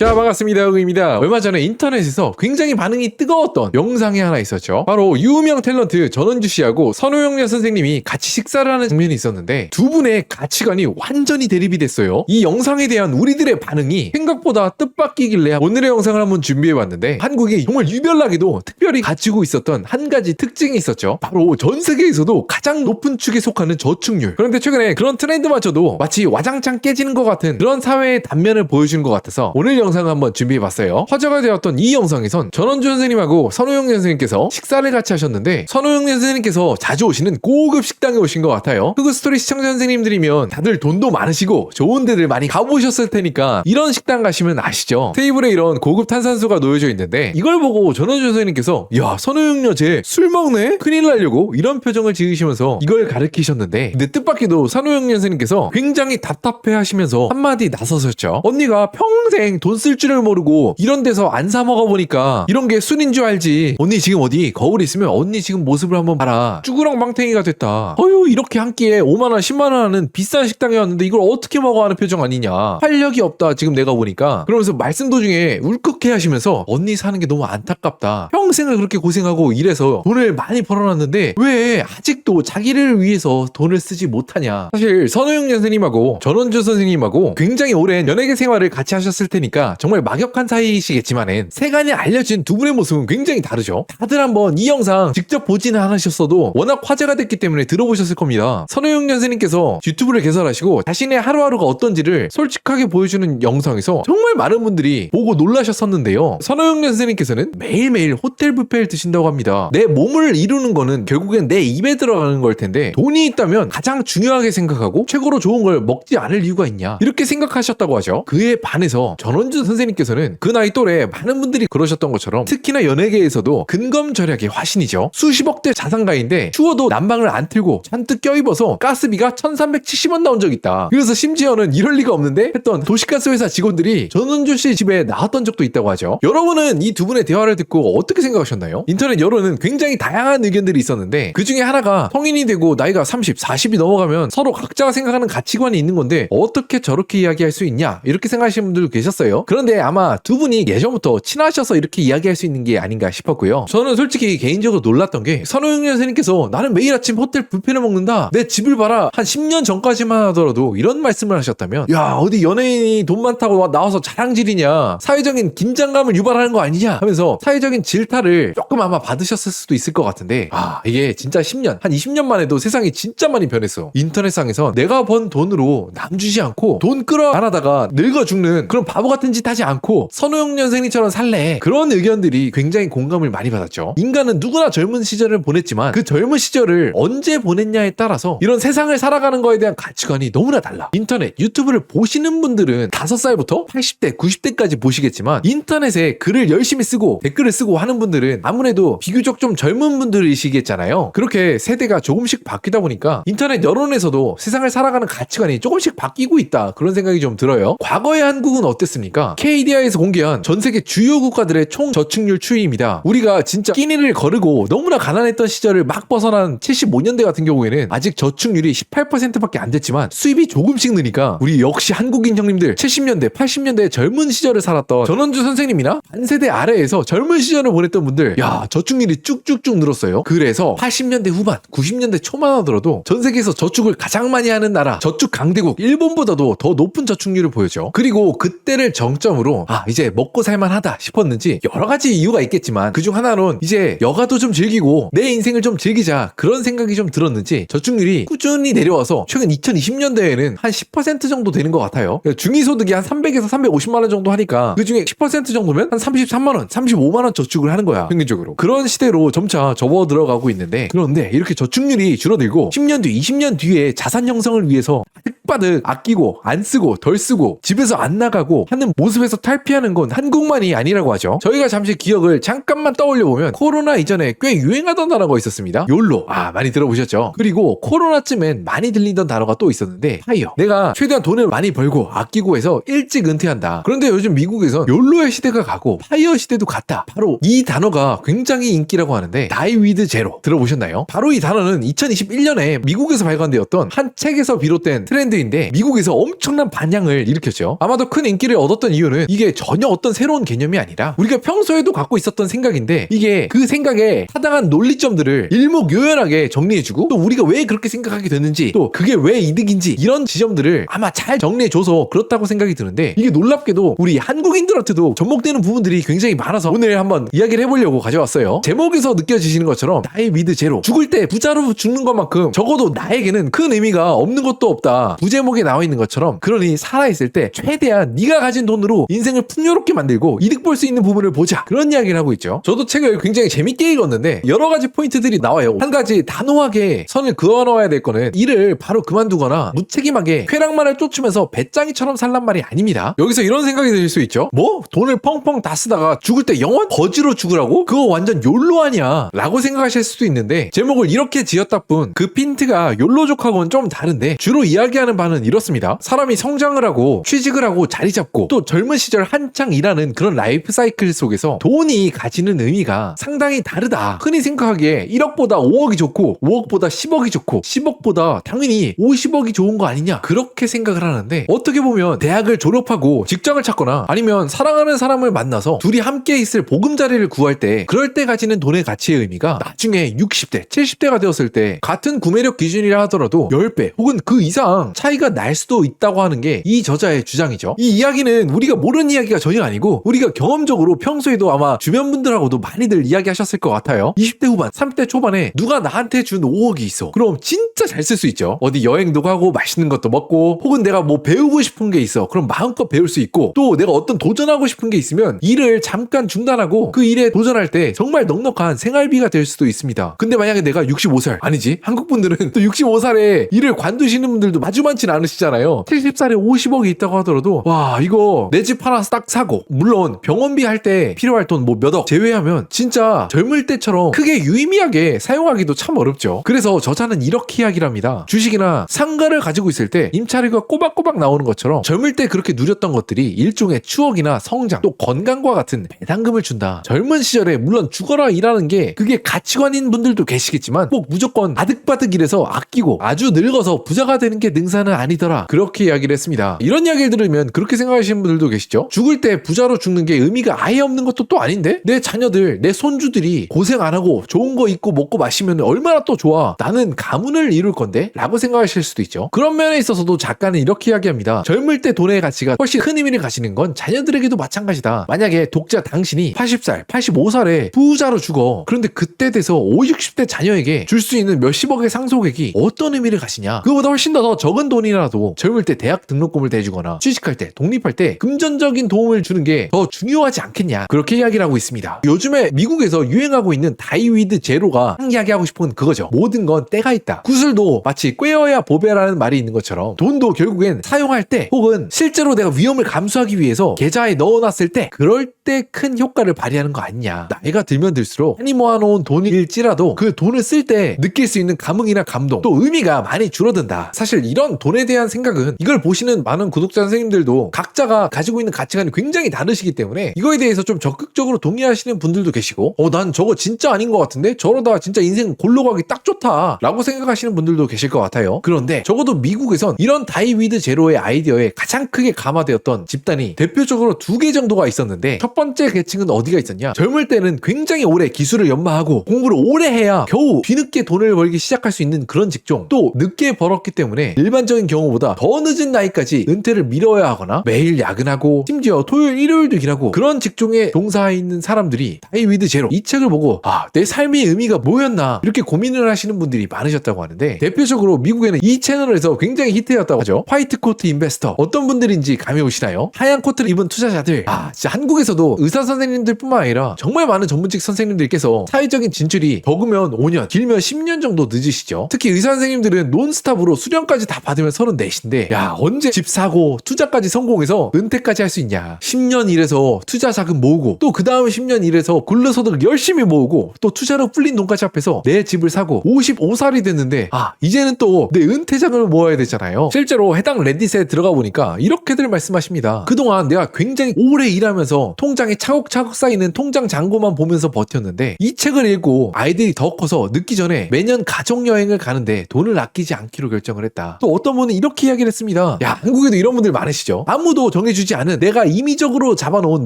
자, 반갑습니다. 의입니다. 얼마 전에 인터넷에서 굉장히 반응이 뜨거웠던 영상이 하나 있었죠. 바로 유명 탤런트 전원주 씨하고 선호영녀 선생님이 같이 식사를 하는 장면이 있었는데 두 분의 가치관이 완전히 대립이 됐어요. 이 영상에 대한 우리들의 반응이 생각보다 뜻밖이길래 오늘의 영상을 한번 준비해봤는데, 한국이 정말 유별나게도 특별히 가지고 있었던 한 가지 특징이 있었죠. 바로 전 세계에서도 가장 높은 축에 속하는 저축률. 그런데 최근에 그런 트렌드마저도 마치 와장창 깨지는 것 같은 그런 사회의 단면을 보여주는 것 같아서 오늘 영상을 한번 준비해봤어요. 화제가 되었던 이 영상에선 전원주 선생님하고 선호영 선생님께서 식사를 같이 하셨는데, 선호영 선생님께서 자주 오시는 고급 식당에 오신 것 같아요. 흑우 스토리 시청자 선생님들이면 다들 돈도 많으시고 좋은 데들 많이 가보셨을 테니까 이런 식당 가시면 아시죠? 테이블에 이런 고급 탄산수가 놓여져 있는데, 이걸 보고 전원주 선생님께서 야, 선호영녀 쟤 술 먹네? 큰일 나려고 이런 표정을 지으시면서 이걸 가르치셨는데, 근데 뜻밖에도 선호영 선생님께서 굉장히 답답해 하시면서 한마디 나서셨죠. 언니가 평생 돈 쓸 줄을 모르고 이런 데서 안 사 먹어보니까 이런 게 술인 줄 알지. 언니 지금 어디 거울 있으면 언니 지금 모습을 한번 봐라. 쭈구랑망탱이가 됐다. 어휴, 이렇게 한 끼에 5만원 10만원 하는 비싼 식당에 왔는데 이걸 어떻게 먹어 하는 표정 아니냐. 활력이 없다 지금 내가 보니까. 그러면서 말씀 도중에 울컥해 하시면서 언니 사는 게 너무 안타깝다. 평생을 그렇게 고생하고 일해서 돈을 많이 벌어놨는데 왜 아직도 자기를 위해서 돈을 쓰지 못하냐. 사실 선호영 선생님하고 전원주 선생님하고 굉장히 오랜 연예계 생활을 같이 하셨을 테니까 정말 막역한 사이시겠지만은 세간에 알려진 두 분의 모습은 굉장히 다르죠. 다들 한번 이 영상 직접 보지는 않으셨어도 워낙 화제가 됐기 때문에 들어보셨을 겁니다. 선호영 선생님께서 유튜브를 개설하시고 자신의 하루하루가 어떤지를 솔직하게 보여주는 영상에서 정말 많은 분들이 보고 놀라셨었는데요. 선호영 선생님께서는 매일매일 호텔 뷔페를 드신다고 합니다. 내 몸을 이루는 거는 결국엔 내 입에 들어가는 걸 텐데, 돈이 있다면 가장 중요하게 생각하고 최고로 좋은 걸 먹지 않을 이유가 있냐, 이렇게 생각하셨다고 하죠. 그에 반해서 전원주 선생님께서는 그 나이 또래 많은 분들이 그러셨던 것처럼 특히나 연예계에서도 근검절약의 화신이죠. 수십억대 자산가인데 추워도 난방을 안 틀고 잔뜩 껴입어서 가스비가 1370원 나온 적 있다. 그래서 심지어는 이럴 리가 없는데 했던 도시가스 회사 직원들이 전원주 씨 집에 나왔던 적도 있다고 하죠. 여러분은 이 두 분의 대화를 듣고 어떻게 생각하셨나요? 인터넷 여론은 굉장히 다양한 의견들이 있었는데, 그 중에 하나가 성인이 되고 나이가 30, 40이 넘어가면 서로 각자가 생각하는 가치관이 있는 건데 어떻게 저렇게 이야기할 수 있냐, 이렇게 생각하시는 분들도 계셨어요. 그런데 아마 두 분이 예전부터 친하셔서 이렇게 이야기할 수 있는 게 아닌가 싶었고요. 저는 솔직히 개인적으로 놀랐던 게, 선호영 선생님께서 나는 매일 아침 호텔 뷔페를 먹는다, 내 집을 봐라, 한 10년 전까지만 하더라도 이런 말씀을 하셨다면, 야, 어디 연예인이 돈 많다고 나와서 자랑질이냐, 사회적인 긴장감을 유발하는 거 아니냐 하면서 사회적인 질타를 조금 아마 받으셨을 수도 있을 것 같은데, 이게 진짜 10년, 한 20년만 해도 세상이 진짜 많이 변했어. 인터넷상에서 내가 번 돈으로 남 주지 않고 돈 끌어 안 하다가 늙어 죽는 그런 바보 같은 짓 하지 않고 선호영 선생님처럼 살래, 그런 의견들이 굉장히 공감을 많이 받았죠. 인간은 누구나 젊은 시절을 보냈지만 그 젊은 시절을 언제 보냈냐에 따라서 이런 세상을 살아가는 거에 대한 가치관이 너무나 달라. 인터넷 유튜브를 보시는 분들은 5살부터 80대 90대까지 보시겠지만, 인터넷에 글을 열심히 쓰고 댓글을 쓰고 하는 분들은 아무래도 비교적 좀 젊은 분들이시겠잖아요. 그렇게 세대가 조금씩 바뀌다 보니까 인터넷 여론에서도 세상을 살아가는 가치관이 조금씩 바뀌고 있다, 그런 생각이 좀 들어요. 과거의 한국은 어땠습니까? KDI에서 공개한 전 세계 주요 국가들의 총 저축률 추이입니다. 우리가 진짜 끼니를 거르고 너무나 가난했던 시절을 막 벗어난 75년대 같은 경우에는 아직 저축률이 18%밖에 안 됐지만 수입이 조금씩 느니까 우리 역시 한국인 형님들 70년대 80년대 젊은 시절을 살았던 전원주 선생님이나 반세대 아래에서 젊은 시절을 보냈던 분들, 야, 저축률이 쭉쭉쭉 늘었어요. 그래서 80년대 후반 90년대 초만 하더라도 전 세계에서 저축을 가장 많이 하는 나라, 저축 강대국 일본보다도 더 높은 저축률을 보여줘. 그리고 그때를 정점으로 이제 먹고 살만하다 싶었는지, 여러 가지 이유가 있겠지만 그중 하나는 이제 여가도 좀 즐기고 내 인생을 좀 즐기자, 그런 생각이 좀 들었는지 저축률이 꾸준히 내려와서 최근 2020년대에는 한 10% 정도 되는 것 같아요. 중위소득이 한 300에서 350만 원 정도 하니까 그 중에 10% 정도면 한 33만 원, 35만 원 저축을 하는 거야, 평균적으로. 그런 시대로 점차 접어 들어가고 있는데, 그런데 이렇게 저축률이 줄어들고 10년 뒤, 20년 뒤에 자산 형성을 위해서 흑바득 아끼고 안 쓰고 덜 쓰고 집에서 안 나가고 하는 모습에서 탈피하는 건 한국만이 아니라고 하죠. 저희가 잠시 기억을 잠깐만 떠올려보면 코로나 이전에 꽤 유행하던 단어가 있었습니다. 욜로, 많이 들어보셨죠? 그리고 코로나쯤엔 많이 들리던 단어가 또 있었는데 파이어. 내가 최대한 돈을 많이 벌고 아끼고 해서 일찍 은퇴한다. 그런데 요즘 미국에선 욜로의 시대가 가고 파이어 시대도 갔다. 바로 이 단어가 굉장히 인기라고 하는데 Die with Zero 들어보셨나요? 바로 이 단어는 2021년에 미국에서 발간되었던 한 책에서 비롯된 트렌드 타이틀인데 미국에서 엄청난 반향을 일으켰죠. 아마도 큰 인기를 얻었던 이유는 이게 전혀 어떤 새로운 개념이 아니라 우리가 평소에도 갖고 있었던 생각인데 이게 그 생각에 타당한 논리점들을 일목요연하게 정리해주고 또 우리가 왜 그렇게 생각하게 됐는지 또 그게 왜 이득인지 이런 지점들을 아마 잘 정리해줘서 그렇다고 생각이 드는데 이게 놀랍게도 우리 한국인들한테도 접목되는 부분들이 굉장히 많아서 오늘 한번 이야기를 해보려고 가져왔어요. 제목에서 느껴지시는 것처럼 Die with Zero, 죽을 때 부자로 죽는 것만큼 적어도 나에게는 큰 의미가 없는 것도 없다. 부제목에 나와 있는 것처럼 그러니 살아있을 때 최대한 네가 가진 돈으로 인생을 풍요롭게 만들고 이득 볼 수 있는 부분을 보자, 그런 이야기를 하고 있죠. 저도 책을 굉장히 재밌게 읽었는데 여러 가지 포인트들이 나와요. 한 가지 단호하게 선을 그어놓아야 될 거는 일을 바로 그만두거나 무책임하게 쾌락만을 쫓으면서 배짱이처럼 살란 말이 아닙니다. 여기서 이런 생각이 들 수 있죠. 뭐? 돈을 펑펑 다 쓰다가 죽을 때 영원 거지로 죽으라고? 그거 완전 욜로 아니야 라고 생각하실 수도 있는데 제목을 이렇게 지었다 뿐 그 핀트가 욜로족하고는 좀 다른데 주로 이야기하는 바는 이렇습니다. 사람이 성장을 하고 취직을 하고 자리 잡고 또 젊은 시절 한창 일하는 그런 라이프 사이클 속에서 돈이 가지는 의미가 상당히 다르다. 흔히 생각하기에 1억보다 5억이 좋고 5억보다 10억이 좋고 10억보다 당연히 50억이 좋은 거 아니냐, 그렇게 생각을 하는데 어떻게 보면 대학을 졸업하고 직장을 찾거나 아니면 사랑하는 사람을 만나서 둘이 함께 있을 보금자리를 구할 때 그럴 때 가지는 돈의 가치의 의미가 나중에 60대 70대가 되었을 때 같은 구매력 기준이라 하더라도 10배 혹은 그 이상 차이가 날 수도 있다고 하는 게 이 저자의 주장이죠. 이 이야기는 우리가 모르는 이야기가 전혀 아니고 우리가 경험적으로 평소에도 아마 주변 분들하고도 많이들 이야기하셨을 것 같아요. 20대 후반 30대 초반에 누가 나한테 준 5억이 있어, 그럼 진짜 잘 쓸 수 있죠. 어디 여행도 가고 맛있는 것도 먹고 혹은 내가 뭐 배우고 싶은 게 있어, 그럼 마음껏 배울 수 있고 또 내가 어떤 도전하고 싶은 게 있으면 일을 잠깐 중단하고 그 일에 도전할 때 정말 넉넉한 생활비가 될 수도 있습니다. 근데 만약에 내가 65살 아니지, 한국 분들은 또 65살에 일을 관두시는 분들도 아주 많진 않으시잖아요. 70살에 50억이 있다고 하더라도 와, 이거 내 집 하나 딱 사고, 물론 병원비 할 때 필요할 돈 뭐 몇 억 제외하면 진짜 젊을 때처럼 크게 유의미하게 사용하기도 참 어렵죠. 그래서 저자는 이렇게 이야기를 합니다. 주식이나 상가를 가지고 있을 때 임차료가 꼬박꼬박 나오는 것처럼 젊을 때 그렇게 누렸던 것들이 일종의 추억이나 성장 또 건강과 같은 배당금을 준다. 젊은 시절에 물론 죽어라 일하는 게 그게 가치관인 분들도 계시겠지만 꼭 무조건 아득바득 일해서 아끼고 아주 늙어서 부자가 되는 게 능사는 아니더라, 그렇게 이야기를 했습니다. 이런 이야기를 들으면 그렇게 생각하시는 분들도 계시죠. 죽을 때 부자로 죽는 게 의미가 아예 없는 것도 또 아닌데 내 자녀들 내 손주들이 고생 안 하고 좋은 거 입고 먹고 마시면 얼마나 또 좋아, 나는 가문을 이룰 건데 라고 생각하실 수도 있죠. 그런 면에 있어서도 작가는 이렇게 이야기합니다. 젊을 때 돈의 가치가 훨씬 큰 의미를 가지는 건 자녀들에게도 마찬가지다. 만약에 독자 당신이 80살 85살에 부자로 죽어, 그런데 그때 돼서 50, 60대 자녀에게 줄 수 있는 몇십억의 상속액이 어떤 의미를 가지냐, 그거보다 훨씬 더 적은 돈이라도 젊을 때 대학 등록금을 대주거나 취직할 때 독립할 때 금전적인 도움을 주는 게 더 중요하지 않겠냐, 그렇게 이야기를 하고 있습니다. 요즘에 미국에서 유행하고 있는 Die with Zero가 이야기하고 싶은 건 그거죠. 모든 건 때가 있다. 구슬도 마치 꿰어야 보배라는 말이 있는 것처럼 돈도 결국엔 사용할 때 혹은 실제로 내가 위험을 감수하기 위해서 계좌에 넣어놨을 때 그럴 때 큰 효과를 발휘하는 거 아니냐. 나이가 들면 들수록 많이 모아놓은 돈일지라도 그 돈을 쓸 때 느낄 수 있는 감흥이나 감동 또 의미가 많이 줄어든다. 사실 이런 돈에 대한 생각은 이걸 보시는 많은 구독자 선생님들도 각자가 가지고 있는 가치관이 굉장히 다르시기 때문에 이거에 대해서 좀 적극적으로 동의하시는 분들도 계시고 난 저거 진짜 아닌 것 같은데 저러다 진짜 인생 골로 가기 딱 좋다 라고 생각하시는 분들도 계실 것 같아요. 그런데 적어도 미국에선 이런 Die with Zero의 아이디어에 가장 크게 감화되었던 집단이 대표적으로 2개 정도가 있었는데 첫 번째 계층은 어디가 있었냐, 젊을 때는 굉장히 오래 기술을 연마하고 공부를 오래 해야 겨우 뒤늦게 돈을 벌기 시작할 수 있는 그런 직종, 또 늦게 벌었기 때문에 일반적인 경우보다 더 늦은 나이까지 은퇴를 미뤄야 하거나 매일 야근하고 심지어 토요일 일요일도 일하고 그런 직종에 종사해 있는 사람들이 Die with Zero 이 책을 보고 내 삶의 의미가 뭐였나 이렇게 고민을 하시는 분들이 많으셨다고 하는데 대표적으로 미국에는 이 채널에서 굉장히 히트였다고 하죠. 화이트 코트 인베스터, 어떤 분들인지 감이 오시나요? 하얀 코트를 입은 투자자들. 진짜 한국에서도 의사 선생님들 뿐만 아니라 정말 많은 전문직 선생님들께서 사회적인 진출이 적으면 5년 길면 10년 정도 늦으시죠. 특히 의사 선생님들은 논스탑으로 수련까지 다 받으면 34인데 언제 집 사고 투자까지 성공해서 은퇴까지 할 수 있냐. 10년 일해서 투자 자금 모으고 또 그 다음 10년 일해서 근로소득 열심히 모으고 또 투자로 불린 돈까지 합해서 내 집을 사고 55살이 됐는데 이제는 또 내 은퇴자금을 모아야 되잖아요. 실제로 해당 레딧에 들어가 보니까 이렇게들 말씀하십니다. 그동안 내가 굉장히 오래 일하면서 통장에 차곡차곡 쌓이는 통장 잔고만 보면서 버텼는데 이 책을 읽고 아이들이 더 커서 늦기 전에 매년 가족여행을 가는데 돈을 아끼지 않기로 결정을 했다. 또 어떤 어떤 분은 이렇게 이야기를 했습니다. 야, 한국에도 이런 분들 많으시죠? 아무도 정해주지 않은 내가 임의적으로 잡아놓은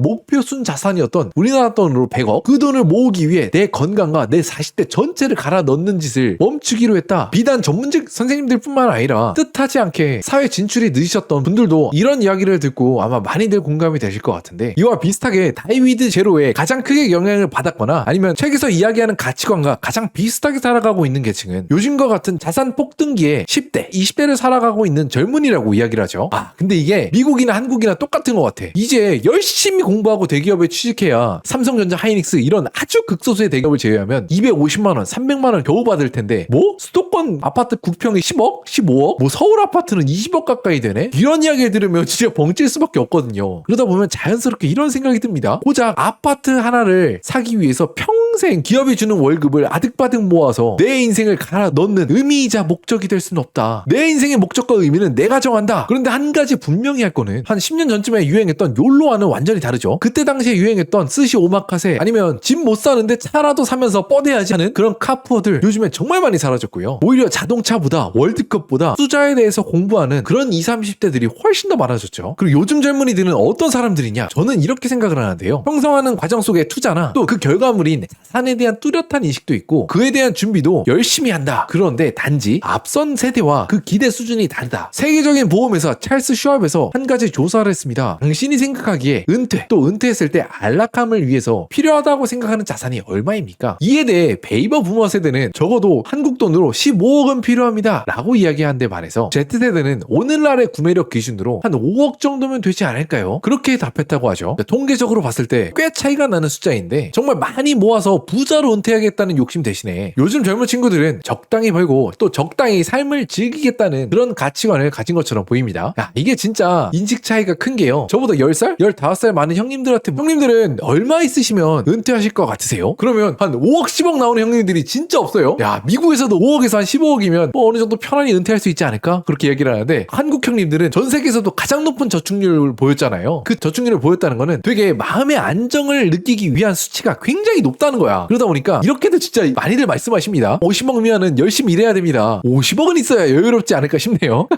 목표 순 자산이었던 우리나라 돈으로 100억, 그 돈을 모으기 위해 내 건강과 내 40대 전체를 갈아 넣는 짓을 멈추기로 했다. 비단 전문직 선생님들 뿐만 아니라 뜻하지 않게 사회 진출이 늦으셨던 분들도 이런 이야기를 듣고 아마 많이들 공감이 되실 것 같은데, 이와 비슷하게 다이비드 제로에 가장 크게 영향을 받았거나 아니면 책에서 이야기하는 가치관과 가장 비슷하게 살아가고 있는 계층은 요즘과 같은 자산 폭등기에 10대, 20대를 살아가고 있는 젊은이라고 이야기를 하죠. 근데 이게 미국이나 한국이나 똑같은 것 같아. 이제 열심히 공부하고 대기업에 취직해야 삼성전자, 하이닉스 이런 아주 극소수의 대기업을 제외하면 250만원, 300만원 겨우 받을 텐데, 뭐? 수도권 아파트 9평이 10억? 15억? 뭐 서울 아파트는 20억 가까이 되네? 이런 이야기를 들으면 진짜 벙찔 수밖에 없거든요. 그러다 보면 자연스럽게 이런 생각이 듭니다. 고작 아파트 하나를 사기 위해서 평생 기업이 주는 월급을 아득바득 모아서 내 인생을 갈아 넣는 의미이자 목적이 될 수는 없다. 내 인생의 목적과 의미는 내가 정한다. 그런데 한 가지 분명히 할 거는, 한 10년 전쯤에 유행했던 욜로와는 완전히 다르죠. 그때 당시에 유행했던 스시 오마카세, 아니면 집 못 사는데 차라도 사면서 뻗어야지 하는 그런 카푸어들 요즘에 정말 많이 사라졌고요. 오히려 자동차보다 월드컵보다 투자에 대해서 공부하는 그런 20, 30대들이 훨씬 더 많아졌죠. 그리고 요즘 젊은이들은 어떤 사람들이냐? 저는 이렇게 생각을 하는데요. 형성하는 과정 속의 투자나 또 그 결과물인 자산에 대한 뚜렷한 인식도 있고 그에 대한 준비도 열심히 한다. 그런데 단지 앞선 세대와 그 기대 수준이 다르다. 세계적인 보험회사 찰스 슈왑에서 한 가지 조사를 했습니다. 당신이 생각하기에 은퇴, 또 은퇴했을 때 안락함을 위해서 필요하다고 생각하는 자산이 얼마입니까? 이에 대해 베이버 부머 세대는 적어도 한국 돈으로 15억은 필요합니다 라고 이야기한 데 반해서 Z세대는 오늘날의 구매력 기준으로 한 5억 정도면 되지 않을까요? 그렇게 답했다고 하죠. 통계적으로 봤을 때 꽤 차이가 나는 숫자인데, 정말 많이 모아서 부자로 은퇴하겠다는 욕심 대신에 요즘 젊은 친구들은 적당히 벌고 또 적당히 삶을 즐기겠다는 그런 가치관을 가진 것처럼 보입니다. 야, 이게 진짜 인식 차이가 큰 게요. 저보다 10살? 15살 많은 형님들한테, 형님들은 얼마 있으시면 은퇴하실 것 같으세요? 그러면 한 5억, 10억 나오는 형님들이 진짜 없어요. 야, 미국에서도 5억에서 한 15억이면 뭐 어느 정도 편안히 은퇴할 수 있지 않을까? 그렇게 얘기를 하는데, 한국 형님들은 전 세계에서도 가장 높은 저축률을 보였잖아요. 그 저축률을 보였다는 거는 되게 마음의 안정을 느끼기 위한 수치가 굉장히 높다는 거야. 그러다 보니까 이렇게도 진짜 많이들 말씀하십니다. 50억이면은 열심히 일해야 됩니다. 50억은 있어야 여유롭지 않을까 싶네요.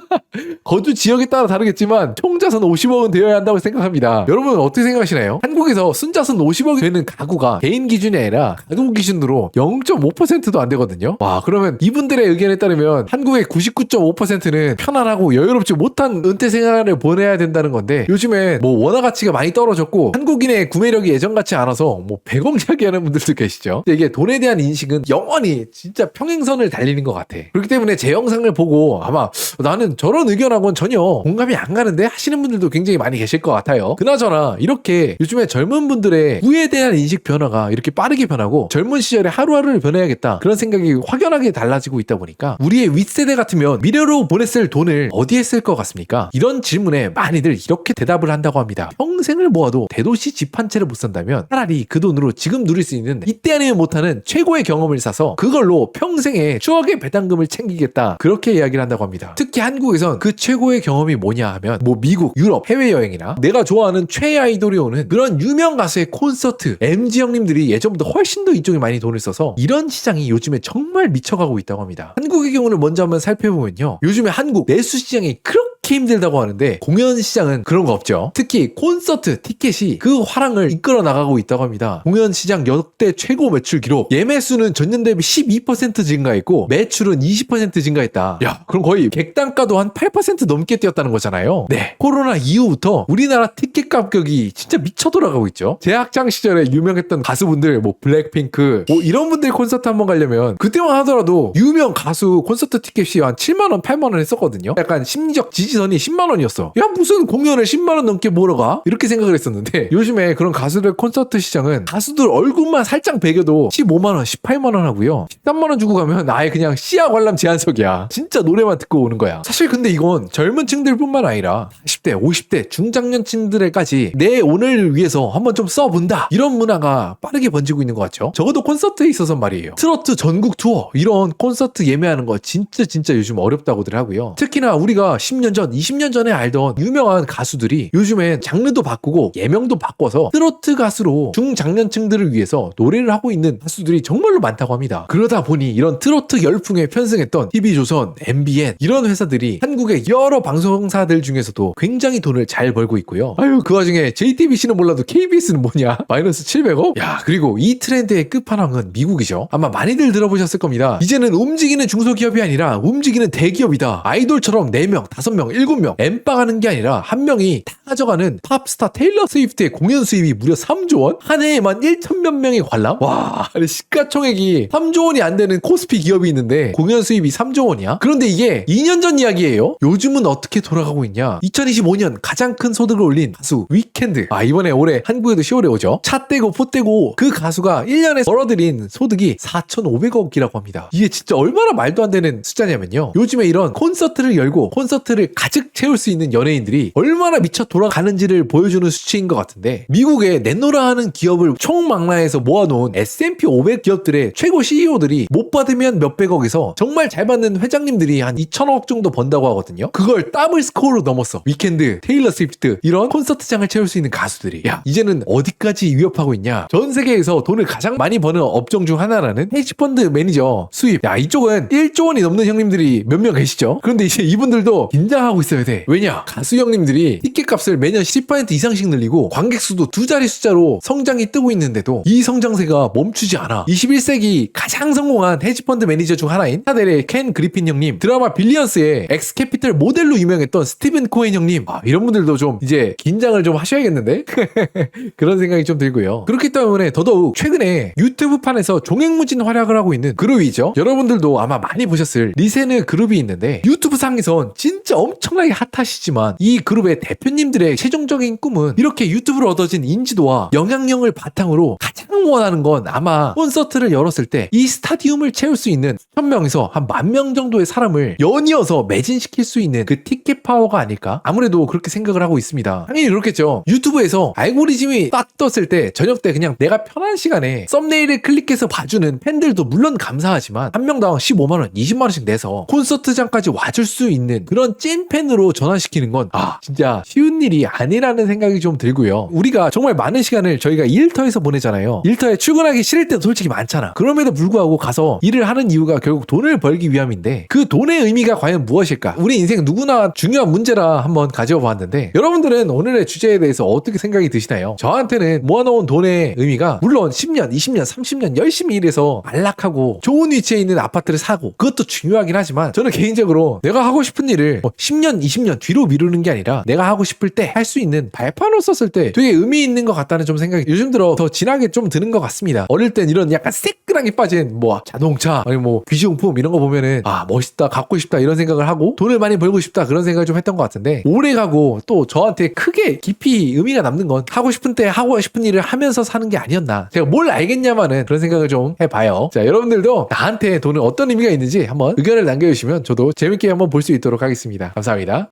거주 지역에 따라 다르겠지만 총자산 50억은 되어야 한다고 생각합니다. 여러분 어떻게 생각하시나요? 한국에서 순자산 50억이 되는 가구가 개인 기준이 아니라 가구 기준으로 0.5%도 안 되거든요. 와, 그러면 이분들의 의견에 따르면 한국의 99.5%는 편안하고 여유롭지 못한 은퇴 생활을 보내야 된다는 건데, 요즘에 뭐 원화 가치가 많이 떨어졌고 한국인의 구매력이 예전 같지 않아서 뭐 100억 이야기하는 분들도 계시죠. 근데 이게 돈에 대한 인식은 영원히 진짜 평행선을 달리는 것 같아. 그렇기 때문에 제 영상을 보고 아마 나는 저런 의견하고는 전혀 공감이 안 가는데 하시는 분들도 굉장히 많이 계실 것 같아요. 그나저나 이렇게 요즘에 젊은 분들의 부에 대한 인식 변화가 이렇게 빠르게 변하고 젊은 시절에 하루하루를 변해야겠다, 그런 생각이 확연하게 달라지고 있다 보니까 우리의 윗세대 같으면 미래로 보냈을 돈을 어디에 쓸 것 같습니까? 이런 질문에 많이들 이렇게 대답을 한다고 합니다. 평생을 모아도 대도시 집 한 채를 못 산다면 차라리 그 돈으로 지금 누릴 수 있는 이때 아니면 못하는 최고의 경험을 사서 그걸로 평생의 추억의 배당금을 챙기겠다, 그렇게 이야기를 한다고 합니다. 특히 한국에선 그 최고의 경험이 뭐냐 하면 뭐 미국, 유럽, 해외여행이나 내가 좋아하는 최애 아이돌이 오는 그런 유명 가수의 콘서트, MG 형님들이 예전보다 훨씬 더 이쪽에 많이 돈을 써서 이런 시장이 요즘에 정말 미쳐가고 있다고 합니다. 한국의 경우를 먼저 한번 살펴보면요, 요즘에 한국 내수 시장이 그렇게 힘들다고 하는데 공연 시장은 그런 거 없죠. 특히 콘서트 티켓이 그 화랑을 이끌어 나가고 있다고 합니다. 공연 시장 역대 최고 매출 기록, 예매 수는 전년 대비 12% 증가했고 매출은 20% 증가했다. 야, 그럼 거의 객단가도 한 8% 넘게 뛰었다는 거잖아요. 네, 코로나 이후부터 우리나라 티켓 가격이 진짜 미쳐 돌아가고 있죠. 제 학창 시절에 유명했던 가수분들, 뭐 블랙핑크, 뭐 이런 분들 콘서트 한번 가려면 그때만 하더라도 유명 가수 콘서트 티켓이 한 7만원, 8만원 했었거든요. 약간 심리적 지지선이 10만원이었어. 야, 무슨 공연을 10만원 넘게 보러 가? 이렇게 생각을 했었는데, 요즘에 그런 가수들 콘서트 시장은 가수들 얼굴만 살짝 배겨도 15만원, 18만원 하고요, 13만원 주고 가면 아예 그냥 시야 관람 제한석이야. 진짜 노래만 듣고 오는 거야. 사실 근데 이건 젊은 층들 뿐만 아니라 40대, 50대 중장년층들에까지 내 오늘을 위해서 한번 좀 써본다, 이런 문화가 빠르게 번지고 있는 것 같죠. 적어도 콘서트에 있어서 말이에요. 트로트 전국 투어 이런 콘서트 예매하는 거 진짜 요즘 어렵다고들 하고요. 특히나 우리가 10년 전, 10년, 20년 전에 알던 유명한 가수들이 요즘엔 장르도 바꾸고 예명도 바꿔서 트로트 가수로 중장년층들을 위해서 노래를 하고 있는 가수들이 정말로 많다고 합니다. 그러다 보니 이런 트로트 열풍에 편승했던 TV조선, MBN 이런 회사들이 한국의 여러 방송사들 중에서도 굉장히 돈을 잘 벌고 있고요. 아유, 그 와중에 JTBC는 몰라도 KBS는 뭐냐? 마이너스 700억? 야, 그리고 이 트렌드의 끝판왕은 미국이죠. 아마 많이들 들어보셨을 겁니다. 이제는 움직이는 중소기업이 아니라 움직이는 대기업이다. 아이돌처럼 4명, 5명, 7명 엠빵 하는 게 아니라 한 명이 다 가져가는 팝스타 테일러 스위프트의 공연 수입이 무려 3조 원? 한 해에만 1,000몇 명의 관람? 와, 시가총액이 3조 원이 안 되는 코스피 기업이 있는데 공연 수입이 3조 원이야? 그런데 이게 2년 전 이야기예요. 요즘은 어떻게 돌아가고 있냐? 2025년 가장 큰 소득을 올린 가수 위켄드. 이번에 올해 한국에도 10월에 오죠. 차 떼고 포 떼고 그 가수가 1년에 벌어들인 소득이 4,500억이라고 합니다. 이게 진짜 얼마나 말도 안 되는 숫자냐면요. 요즘에 이런 콘서트를 열고 콘서트를 가득 채울 수 있는 연예인들이 얼마나 미쳐 돌아가는지를 보여주는 수치인 것 같은데, 미국의 넷노라 하는 기업을 총망라해서 모아놓은 S&P 500 기업들의 최고 CEO들이 못 받으면 몇백억에서 정말 잘 받는 회장님들이 한 2천억 정도 번다고 하거든요. 그걸 더블 스코어로 넘었어. 위켄드, 테일러 스위프트 이런 콘서트장을 채울 수 있는 가수들이. 야, 이제는 어디까지 위협하고 있냐? 전 세계에서 돈을 가장 많이 버는 업종 중 하나라는 헤지펀드 매니저 수입. 야, 이쪽은 1조 원이 넘는 형님들이 몇 명 계시죠? 그런데 이제 이분들도 긴장하고 있어야 돼. 왜냐? 가수 형님들이 티켓값을 매년 10% 이상씩 늘리고 관객 수도 2자리 숫자로 성장이 뜨고 있는데도 이 성장세가 멈추지 않아. 21세기 가장 성공한 헤지펀드 매니저 중 하나인 하델의 켄 그리핀 형님, 드라마 빌리언스의 엑스캐피털 모델로 유명했던 스티븐 코엔 형님, 이런 분들도 좀 이제 긴장을 좀 하셔야겠는데? 그런 생각이 좀 들고요. 그렇기 때문에 더더욱 최근에 유튜브판에서 종횡무진 활약을 하고 있는 그룹이죠. 여러분들도 아마 많이 보셨을 리세느 그룹이 있는데, 유튜브 상에선 진짜 엄청나게 핫하시지만 이 그룹의 대표님들의 최종적인 꿈은 이렇게 유튜브로 얻어진 인지도와 영향력을 바탕으로 가장 원하는 건 아마 콘서트를 열었을 때 이 스타디움을 채울 수 있는 1,000명에서 한 10,000명 정도의 사람을 연이어서 매진시킬 수 있는 그 티켓 파워가 아닐까? 아무래도 그렇게 생각을 하고 있습니다. 당연히 그렇겠죠. 유튜브에서 알고리즘이 딱 떴을 때 저녁 때 그냥 내가 편한 시간에 썸네일을 클릭해서 봐주는 팬들도 물론 감사하지만 한 명당 15만원, 20만원씩 내서 콘서트장까지 와줄 수 있는 그런 찐팬으로 전환시키는 건 진짜 쉬운 일이 아니라는 생각이 좀 들고요. 우리가 정말 많은 시간을 저희가 일터에서 보내잖아요. 일터에 출근하기 싫을 때도 솔직히 많잖아. 그럼에도 불구하고 가서 일을 하는 이유가 결국 돈을 벌기 위함인데, 그 돈의 의미가 과연 무엇일까? 우리 인생 누구나 중요한 문제라 한번 가져와 봤는데, 여러분들은 오늘의 주제에 대해서 어떻게 생각이 드시나요? 저한테는 모아놓은 돈의 의미가 물론 10년, 20년, 30년 열심히 일해서 안락하고 좋은 위치에 있는 아파트를 사고 그것도 중요하긴 하지만, 저는 개인적으로 내가 하고 싶은 일을 10년, 20년 뒤로 미루는 게 아니라 내가 하고 싶을 때 할 수 있는 발판으로 썼을 때 되게 의미 있는 것 같다는 좀 생각이 요즘 들어 더 진하게 좀 드는 것 같습니다. 어릴 땐 이런 약간 새끈하게 빠진 자동차 아니 귀중품 이런 거 보면은 멋있다, 갖고 싶다 이런 생각을 하고 돈을 많이 벌고 싶다 그런 생각을 좀 했던 것 같은데, 오래 가고 또 저한테 크게 깊이 의미가 남는 건 하고 싶은 때 하고 싶은 일을 하면서 사는 게 아니었나, 제가 뭘 알겠냐마는 그런 생각을 좀 해봐요. 자, 여러분들도 나한테 돈은 어떤 의미가 있는지 한번 의견을 남겨주시면 저도 재밌게 한번 볼 수 있도록 하겠습니다. 감사합니다.